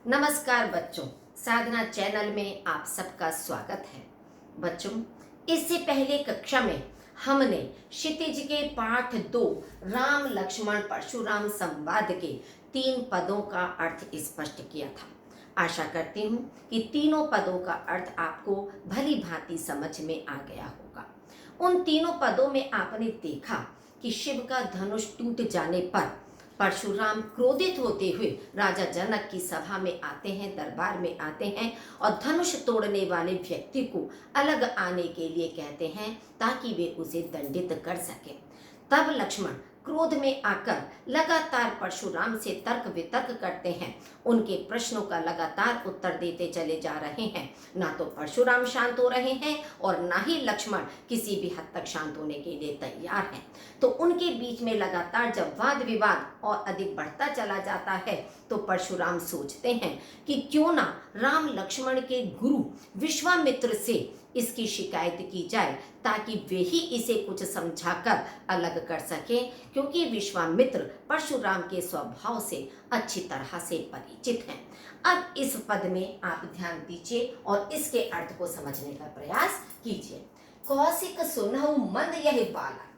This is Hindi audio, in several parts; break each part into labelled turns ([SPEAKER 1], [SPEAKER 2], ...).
[SPEAKER 1] नमस्कार बच्चों, साधना चैनल में आप सबका स्वागत है। बच्चों, इससे पहले कक्षा में हमने क्षितिज के पाठ 2 राम लक्ष्मण परशुराम संवाद के 3 पदों का अर्थ स्पष्ट किया था। आशा करती हूँ कि तीनों पदों का अर्थ आपको भली भांति समझ में आ गया होगा। उन तीनों पदों में आपने देखा कि शिव का धनुष टूट जाने पर परशुराम क्रोधित होते हुए राजा जनक की सभा में आते हैं, दरबार में आते हैं और धनुष तोड़ने वाले व्यक्ति को अलग आने के लिए कहते हैं ताकि वे उसे दंडित कर सकें। तब लक्ष्मण क्रोध में आकर लगातार परशुराम से तर्क वितर्क करते हैं। उनके प्रश्नों का लगातार उत्तर देते चले जा रहे हैं। ना तो परशुराम शांत हो रहे हैं और ना ही लक्ष्मण किसी भी हद तक शांत होने के लिए तैयार हैं। तो उनके बीच में लगातार जब वाद विवाद और अधिक बढ़ता चला जाता है तो परशुराम सोचते हैं कि क्यों ना राम लक्ष्मण के गुरु विश्वामित्र से इसकी शिकायत की जाए ताकि वे ही इसे कुछ समझाकर अलग कर सकें, क्योंकि विश्वामित्र परशुराम के स्वभाव से अच्छी तरह से परिचित हैं। अब इस पद में आप ध्यान दीजिए और इसके अर्थ को समझने का प्रयास कीजिए। कौशिक सुनहु मंद यह बाला।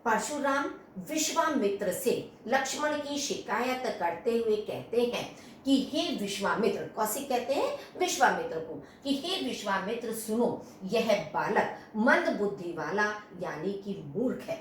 [SPEAKER 1] परशुराम विश्वामित्र से लक्ष्मण की शिकायत करते हुए कहते हैं कि हे विश्वामित्र, कौशिक कहते हैं विश्वामित्र को कि हे विश्वामित्र सुनो, यह बालक मंद बुद्धि वाला यानी कि मूर्ख है,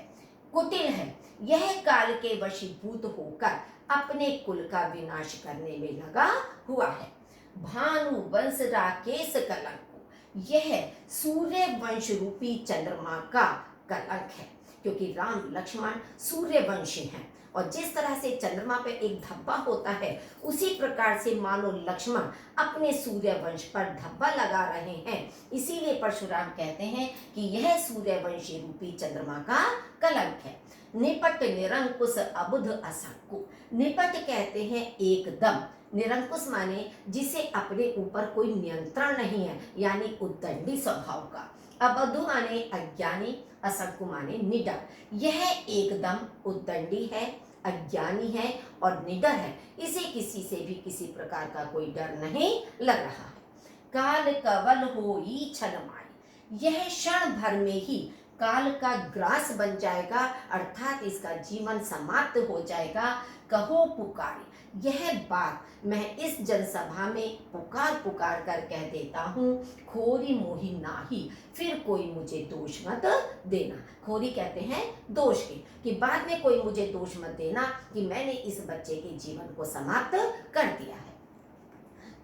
[SPEAKER 1] कुटिल है। यह काल के वशीभूत होकर अपने कुल का विनाश करने में लगा हुआ है। भानु वंश राकेश कलंक, यह सूर्य वंश रूपी चंद्रमा का कलंक है, क्योंकि राम लक्ष्मण सूर्यवंशी हैं और जिस तरह से चंद्रमा पे एक धब्बा होता है उसी प्रकार से मानो लक्ष्मण अपने सूर्यवंश पर धब्बा लगा रहे हैं। इसीलिए परशुराम कहते हैं कि यह सूर्यवंशी रूपी चंद्रमा का कलंक है। निपट निरंकुश अबुध असंकु, निपट कहते हैं एकदम, निरंकुश माने जिसे अपने ऊपर कोई नियंत्रण नहीं है, यानी उद्दंडी स्वभाव का। अबधु माने अज्ञानी, असंकु माने निडर। यह एकदम उद्दंडी है, अज्ञानी है और निडर है। इसे किसी से भी किसी प्रकार का कोई डर नहीं लग रहा है। काल कवल होई छल माई, यह क्षण भर में ही काल का ग्रास बन जाएगा, अर्थात इसका जीवन समाप्त हो जाएगा। कहो पुकारी, यह बात मैं इस जनसभा में पुकार पुकार कर कह देता हूँ। खोरी मोही नाही, फिर कोई मुझे दोष मत देना। खोरी कहते हैं दोष के, कि बाद में कोई मुझे दोष मत देना कि मैंने इस बच्चे के जीवन को समाप्त कर दिया है।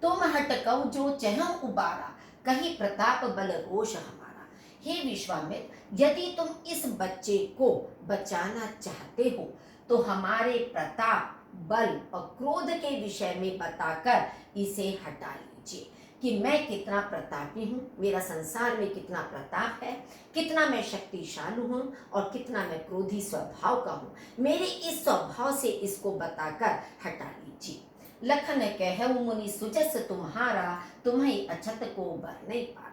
[SPEAKER 1] तुम हटकौ जो चहु उबारा, कही प्रताप बल रोष हमारा। हे विश्वामित्र, यदि तुम इस बच्चे को बचाना चाहते हो तो हमारे प्रताप, बल और क्रोध के विषय में बताकर इसे हटा लीजिए कि मैं कितना प्रतापी हूँ, मेरा संसार में कितना प्रताप है, कितना मैं शक्तिशाली हूँ और कितना मैं क्रोधी स्वभाव का हूँ। मेरे इस स्वभाव से इसको बताकर हटा लीजिए। लखन कहऊ मुनि सुजस तुम्हारा, तुम्हें अछत को बर नहीं पारा।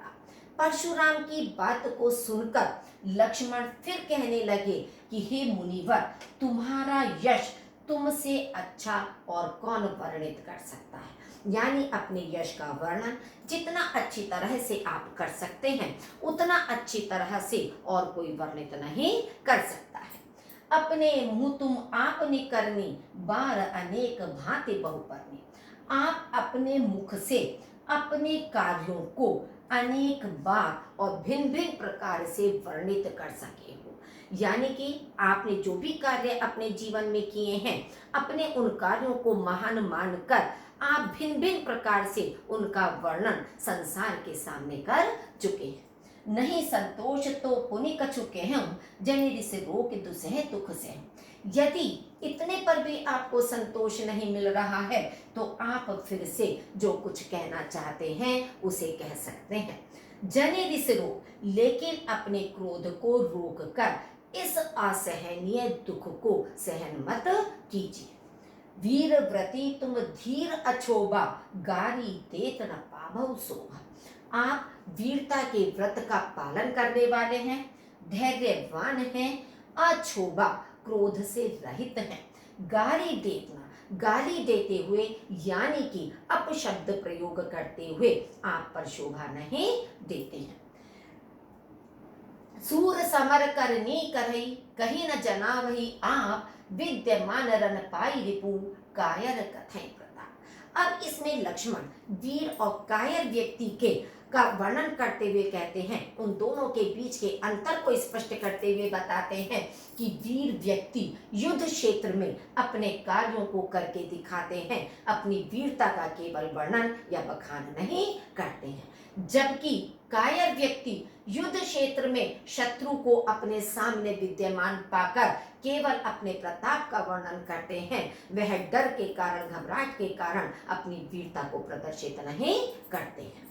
[SPEAKER 1] परशुराम की बात को सुनकर लक्ष्मण फिर कहने लगे कि हे मुनिवर, तुम्हारा यश तुमसे अच्छा और कौन वर्णित कर सकता है। यानी अपने यश का वर्णन जितना अच्छी तरह से आप कर सकते हैं उतना अच्छी तरह से और कोई वर्णित नहीं कर सकता है। अपने मुँह तुम आपने करनी, बार अनेक भांति बहुपरनी। आप अपने मुख से अपने कार्यों को अनेक बार और भिन्न भिन्न प्रकार से वर्णित कर सके हो। यानी कि आपने जो भी कार्य अपने जीवन में किए हैं, अपने उन कार्यों को महान मानकर आप भिन्न भिन्न प्रकार से उनका वर्णन संसार के सामने कर चुके हैं। नहीं संतोष तो पुनि कछु कहूं, जनि रिस रोक दुसह दुख से। यदि इतने पर भी आपको संतोष नहीं मिल रहा है तो आप फिर से जो कुछ कहना चाहते हैं उसे कह सकते हैं। जनि रिस रोक, लेकिन अपने क्रोध को रोक कर इस असहनीय दुख को सहन मत कीजिए। वीर व्रती तुम धीर अछोभा, गारी देत न पाभौ शोभा। आप वीरता के व्रत का पालन करने वाले हैं, धैर्यवान हैं, अछोभा क्रोध से रहित हैं। गारी देना गाली देते हुए यानी कि अपशब्द प्रयोग करते हुए आप पर शोभा नहीं देते हैं। सूर समर करनी करई कही न जना वही आप विद्यमान रन पाई रिपु कायर कथय प्रताप। अब इसमें लक्ष्मण वीर और कायर व्यक्ति के का वर्णन करते हुए कहते हैं, उन दोनों के बीच के अंतर को स्पष्ट करते हुए बताते हैं कि वीर व्यक्ति युद्ध क्षेत्र में अपने कार्यों को करके दिखाते हैं, अपनी वीरता का केवल वर्णन या बखान नहीं करते हैं, जबकि कायर व्यक्ति युद्ध क्षेत्र में शत्रु को अपने सामने विद्यमान पाकर केवल अपने प्रताप का वर्णन करते हैं। वह डर के कारण, घबराहट के कारण अपनी वीरता को प्रदर्शित नहीं करते हैं।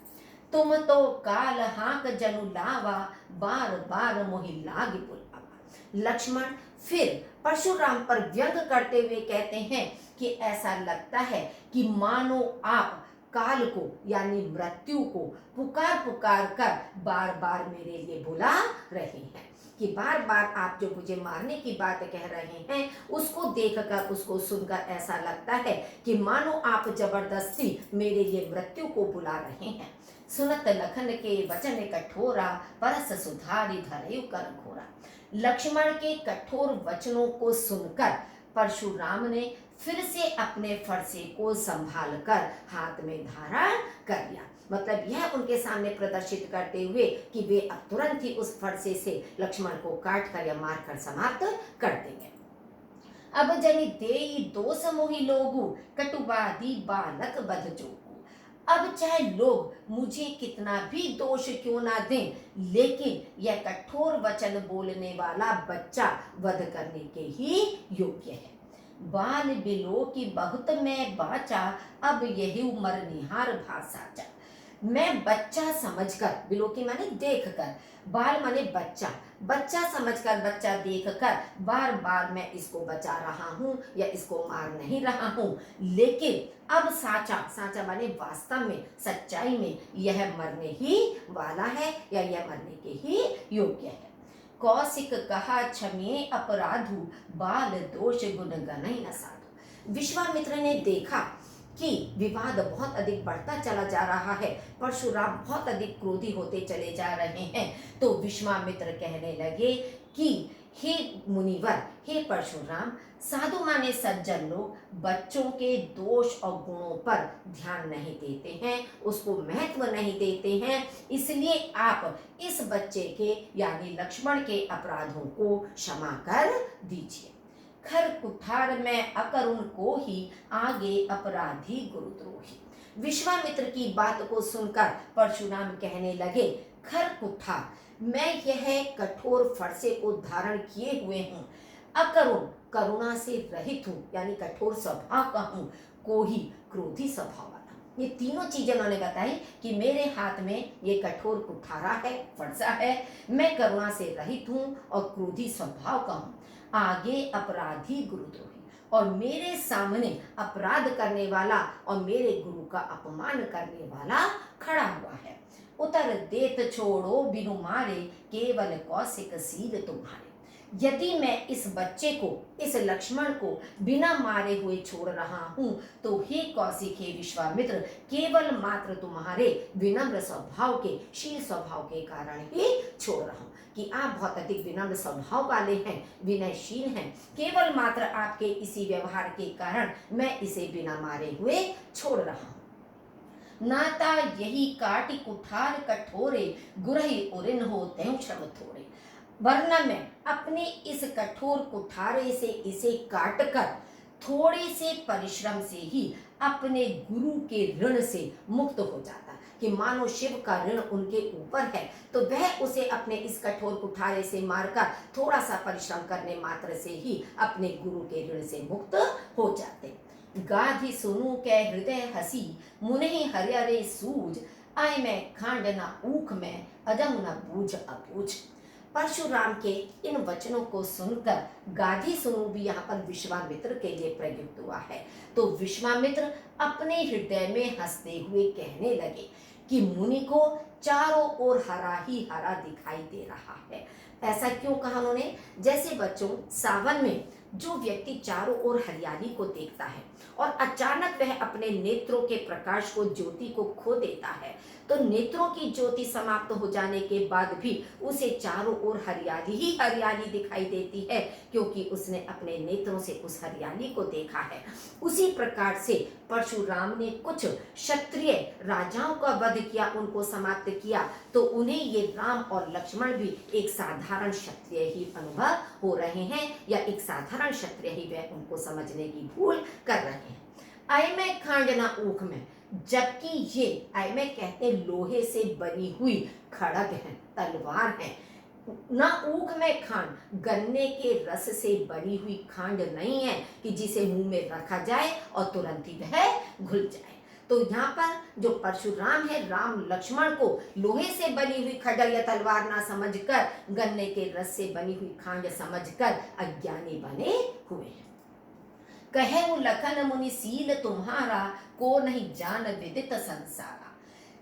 [SPEAKER 1] तुम तो काल हाक जनु लावा बार बार मोहि लागी बुलावा। लक्ष्मण फिर परशुराम पर व्यंग करते हुए कहते हैं कि ऐसा लगता है कि मानो आप काल को यानी मृत्यु को पुकार पुकार कर बार बार मेरे लिए बुला रहे हैं, कि बार बार आप जो मुझे मारने की बात कह रहे हैं उसको देखकर, उसको सुनकर ऐसा लगता है कि मानो आप जबरदस्ती मेरे लिए मृत्यु को बुला रहे हैं। सुनत लखन के वचन कठोरा परस सुधारी धरयु कर घोरा। लक्ष्मण के कठोर वचनों को सुनकर परशुराम ने फिर से अपने फरसे को संभाल कर हाथ में धारण कर लिया। मतलब यह उनके सामने प्रदर्शित करते हुए कि वे अब तुरंत ही उस फरसे से लक्ष्मण को काट कर या मार कर समाप्त कर देंगे। अब जनि देई दोष मोहि लोगु कटुवादी बालक बध जोगु। अब चाहे लोग मुझे कितना भी दोष क्यों ना दें, लेकिन यह कठोर वचन बोलने वाला बच्चा वध करने के ही योग्य है। बाल बिलो की बहुत मैं बाचा अब यही उम्र निहार भाषाचा। मैं बच्चा समझकर, बिलो की माने देखकर, बाल माने बच्चा, बच्चा समझकर, बच्चा देखकर बार बार मैं इसको बचा रहा हूँ या इसको मार नहीं रहा हूँ, लेकिन अब साचा, साचा माने वास्तव में, सच्चाई में यह मरने ही वाला है या यह मरने के ही योग्य है। कौशिक कहा क्षमे अपराधु बाल दोष गुण गणई न साधु। विश्वामित्र ने देखा कि विवाद बहुत अधिक बढ़ता चला जा रहा है, परशुराम बहुत अधिक क्रोधी होते चले जा रहे हैं, तो विश्वामित्र कहने लगे कि हे मुनिवर, हे परशुराम, साधु माने सज्जन लोग बच्चों के दोष और गुणों पर ध्यान नहीं देते हैं, उसको महत्व नहीं देते हैं, इसलिए आप इस बच्चे के यानी लक्ष्मण के अपराधों को क्षमा कर दीजिए। खर कुठार में अकरुण को ही आगे अपराधी गुरुद्रोही। विश्वामित्र की बात को सुनकर परशुराम कहने लगे, खर कुठार, मैं यह कठोर फरसे को धारण किए हुए हूँ, अकरुण करुणा से रहित हूँ यानी कठोर स्वभाव का हूँ, को ही क्रोधी स्वभाव वाला। ये तीनों चीजें उन्होंने बताई कि मेरे हाथ में ये कठोर कुठारा है, फरसा है, मैं करुणा से रहित हूँ और क्रोधी स्वभाव का हूँ, आगे अपराधी गुरुद्रोही, और मेरे सामने अपराध करने वाला और मेरे गुरु का अपमान करने वाला खड़ा हुआ है। उतर देत छोड़ो बिनु मारे केवल कौशिक सील तुम्हारे। यदि मैं इस बच्चे को, इस लक्ष्मण को बिना मारे हुए छोड़ रहा हूँ तो हे कौशिक, हे विश्वामित्र, केवल मात्र तुम्हारे विनम्र स्वभाव के, शील स्वभाव के कारण ही छोड़ रहा हूँ, कि आप बहुत अधिक विनम्र स्वभाव वाले हैं, विनयशील हैं, केवल मात्र आपके इसी व्यवहार के कारण मैं इसे बिना मारे हुए छोड़ रहा हूँ। नाता यही काटी कुठार कठोरे गुरहि उरिन हो त्यों श्रम थोड़े। वरना मैं अपने इस कठोर कुठारे से इसे काटकर थोड़े से परिश्रम से ही अपने गुरु के ऋण से मुक्त हो जाता, कि मानो शिव का ऋण उनके ऊपर है तो वह उसे अपने इस कठोर कुठारे से मारकर थोड़ा सा परिश्रम करने मात्र से ही अपने गुरु के ऋण से मुक्त हो जाते। गाधी सुनु के हृदय हसी मुनि हरियरे सूझ आय मैं खांड न ऊख में अजम न बूझ अबूझ। परशुराम के इन वचनों को सुनकर गाधी सुनु भी यहाँ पर विश्वामित्र के लिए प्रयुक्त हुआ है, तो विश्वामित्र अपने हृदय में हंसते हुए कहने लगे कि मुनि को चारों ओर हरा ही हरा दिखाई दे रहा है। ऐसा क्यों कहा उन्होंने? जैसे बच्चों सावन में जो व्यक्ति चारों ओर हरियाली को देखता है और अचानक वह अपने नेत्रों के प्रकाश को, ज्योति को खो देता है, तो नेत्रों की ज्योति समाप्त हो जाने के बाद भी उसे चारों ओर हरियाली ही हरियाली दिखाई देती है, क्योंकि उसने अपने नेत्रों से उस हरियाली को देखा है। उसी प्रकार से परशुराम ने कुछ क्षत्रिय राजाओं का वध किया, उनको समाप्त किया, तो उन्हें ये राम और लक्ष्मण भी एक साधारण क्षत्रिय ही अनुभव हो रहे हैं, या एक साधारण क्षत्रिय ही वह उनको समझने की भूल कर रहे हैं। ऐ खांड ना ऊख में, जबकि ये ऐ कहते लोहे से बनी हुई खड़ग है, तलवार है। ना ऊख में खांड, गन्ने के रस से बनी हुई खांड नहीं है कि जिसे मुंह में रखा जाए और तुरंत ही वह घुल जाए। तो यहाँ पर जो परशुराम है, राम लक्ष्मण को लोहे से बनी हुई खड्ग या तलवार ना समझकर, गन्ने के रस से बनी हुई खांड समझकर अज्ञानी बने हुए हैं। कहे लखन मुनि सील तुम्हारा, को नहीं जान विदित संसारा।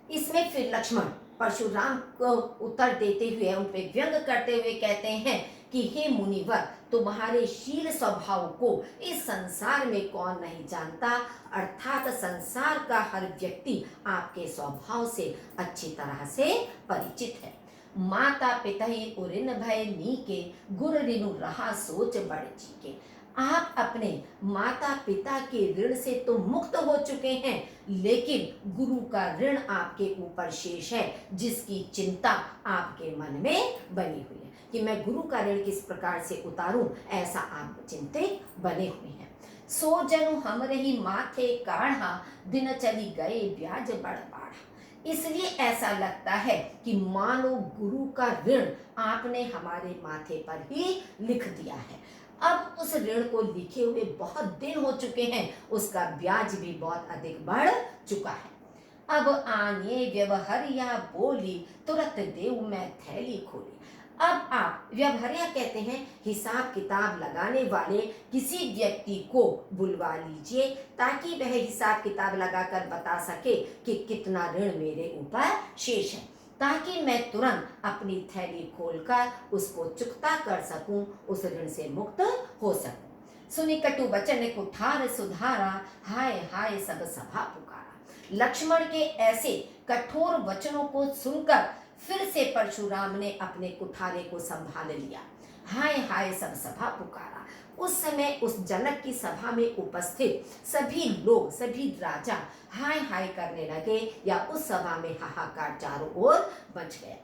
[SPEAKER 1] इसमें फिर लक्ष्मण परशुराम को उत्तर देते हुए, उन पे व्यंग करते हुए कहते हैं कि हे मुनिवर, तुम्हारे शील स्वभाव को इस संसार में कौन नहीं जानता, अर्थात संसार का हर व्यक्ति आपके स्वभाव से अच्छी तरह से परिचित है। माता पिता ही उरिन भय नीके, गुर रिनु रहा सोच बड़ चीके। आप अपने माता पिता के ऋण से तो मुक्त हो चुके हैं, लेकिन गुरु का ऋण आपके ऊपर शेष है, जिसकी चिंता आपके मन में बनी हुई है कि मैं गुरु का ऋण किस प्रकार से उतारूं, ऐसा आप चिंतित बने हुए हैं। सो जनु हमरे ही माथे काढ़ा, दिन चली गए ब्याज बड़ बाढ़ा। इसलिए ऐसा लगता है कि मानो गुरु का ऋण आपने हमारे माथे पर ही लिख दिया है। अब उस ऋण को लिखे हुए बहुत दिन हो चुके हैं, उसका ब्याज भी बहुत अधिक बढ़ चुका है। अब आने व्यवहारिया बोली, तुरंत देव मैं थैली खोली। अब आप व्यवहारिया कहते हैं हिसाब किताब लगाने वाले किसी व्यक्ति को बुलवा लीजिए, ताकि वह हिसाब किताब लगाकर बता सके कि कितना ऋण मेरे ऊपर शेष है, ताकि मैं तुरंत अपनी थैली खोलकर उसको चुकता कर सकूं, उस ऋण से मुक्त हो सकूं। सुनी कटु वचन कुठार सुधारा, हाय हाय सब सभा पुकारा। लक्ष्मण के ऐसे कठोर वचनों को सुनकर फिर से परशुराम ने अपने कुठारे को संभाल लिया। हाय हाय सब सभा पुकारा। उस समय उस जनक की सभा में उपस्थित सभी लोग, सभी राजा हाय हाय करने लगे, या उस सभा में हाहाकार चारों ओर मच गया।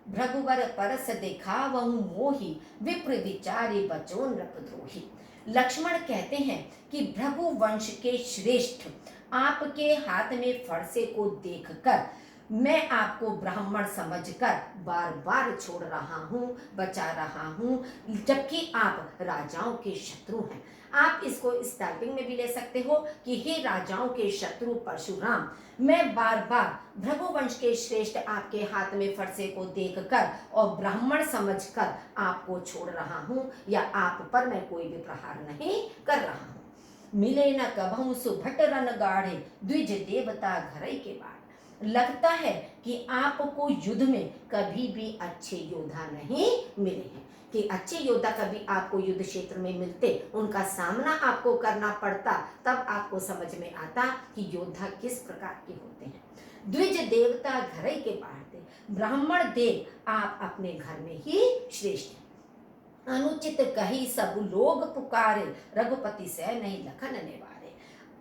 [SPEAKER 1] भृगुवर परस देखावहु मोही, विप्र विचारे बचोन नृपद्रोही। लक्ष्मण कहते हैं कि भृगु वंश के श्रेष्ठ आपके हाथ में फरसे को देखकर मैं आपको ब्राह्मण समझकर बार बार छोड़ रहा हूँ, बचा रहा हूँ, जबकि आप राजाओं के शत्रु हैं। आप इसको स्टार्टिंग में भी ले सकते हो कि हे राजाओं के शत्रु परशुराम, मैं बार बार भृगुवंश के श्रेष्ठ आपके हाथ में फरसे को देखकर और ब्राह्मण समझकर आपको छोड़ रहा हूँ, या आप पर मैं कोई भी प्रहार नहीं कर रहा हूँ। मिले न कभू सुभट रन गाढ़े, द्विज देवता घरई के बाढ़। लगता है कि आपको युद्ध में कभी भी अच्छे योद्धा नहीं मिले हैं, कि अच्छे योद्धा कभी आपको युद्ध क्षेत्र में मिलते, उनका सामना आपको करना पड़ता, तब आपको समझ में आता कि योद्धा किस प्रकार के होते हैं। द्विज देवता घरई के बाढ़ते, ब्राह्मण देव आप अपने घर में ही श्रेष्ठ हैं। अनुचित कही सब लोग पुकारे, रघुपति से नहीं लखन नेवारे।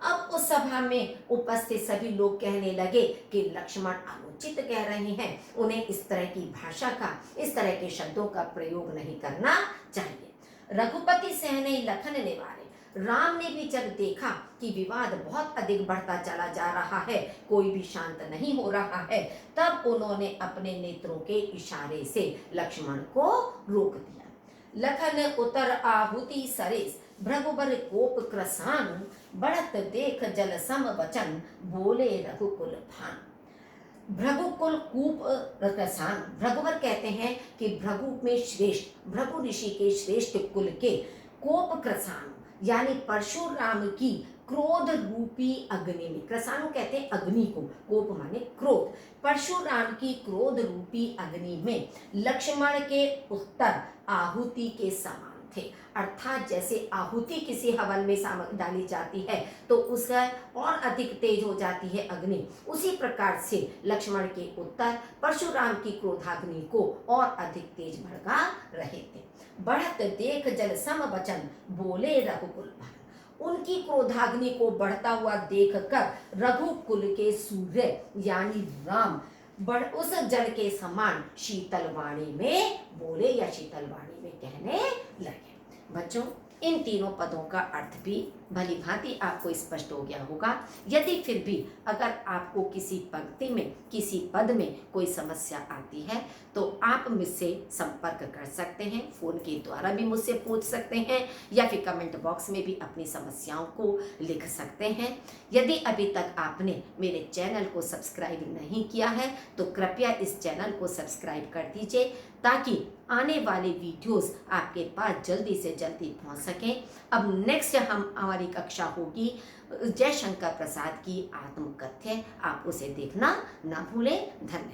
[SPEAKER 1] अब उस सभा में उपस्थित सभी लोग कहने लगे कि लक्ष्मण अनुचित कह रहे हैं, उन्हें इस तरह की भाषा का, इस तरह के शब्दों का प्रयोग नहीं करना चाहिए। रघुपति सहने लखन निवारे। राम ने भी जब देखा कि विवाद बहुत अधिक बढ़ता चला जा रहा है, कोई भी शांत नहीं हो रहा है, तब उन्होंने अपने नेत्रों के इशारे से लक्ष्मण को रोक दिया। लखन उतर आहुति सरेस, भृगुबर कोप क्रसान, बढ़त देख जल सम वचन, बोले रघुकुल भान। भृगुकुल कूप क्रसान, भृगुबर कहते हैं कि भृगु में श्रेष्ठ, भृगु ऋषि के श्रेष्ठ कुल के कोप क्रसान यानी परशुराम की क्रोध रूपी अग्नि में, क्रसानु कहते हैं अग्नि को, कोप माने क्रोध, परशुराम की क्रोध रूपी अग्नि में लक्ष्मण के उत्तर आहुति के समान थे, अर्थात जैसे आहुति किसी हवन में डाली जाती है तो उसका और अधिक तेज हो जाती है अग्नि, उसी प्रकार से लक्ष्मण के उत्तर परशुराम की क्रोधाग्नि को और अधिक तेज भड़का रहे थे। बढ़त देख जल सम वचन बोले रघुकुल भानु। उनकी क्रोधाग्नि को बढ़ता हुआ देखकर रघुकुल के सूर्य यानी राम उस जल के समान शीतल वाणी में बोले या शीतल वाणी में कहने लगे। बच्चों, इन तीनों पदों का अर्थ भी भली भांति आपको स्पष्ट हो गया होगा। यदि फिर भी अगर आपको किसी पंक्ति में, किसी पद में कोई समस्या आती है तो आप मुझसे संपर्क कर सकते हैं, फोन के द्वारा भी मुझसे पूछ सकते हैं या फिर कमेंट बॉक्स में भी अपनी समस्याओं को लिख सकते हैं। यदि अभी तक आपने मेरे चैनल को सब्सक्राइब नहीं किया है तो कृपया इस चैनल को सब्सक्राइब कर दीजिए ताकि आने वाले वीडियोस आपके पास जल्दी से जल्दी पहुंच सकें। अब नेक्स्ट हमारी कक्षा होगी जयशंकर प्रसाद की आत्मकथ्य, आप उसे देखना ना भूलें। धन्यवाद।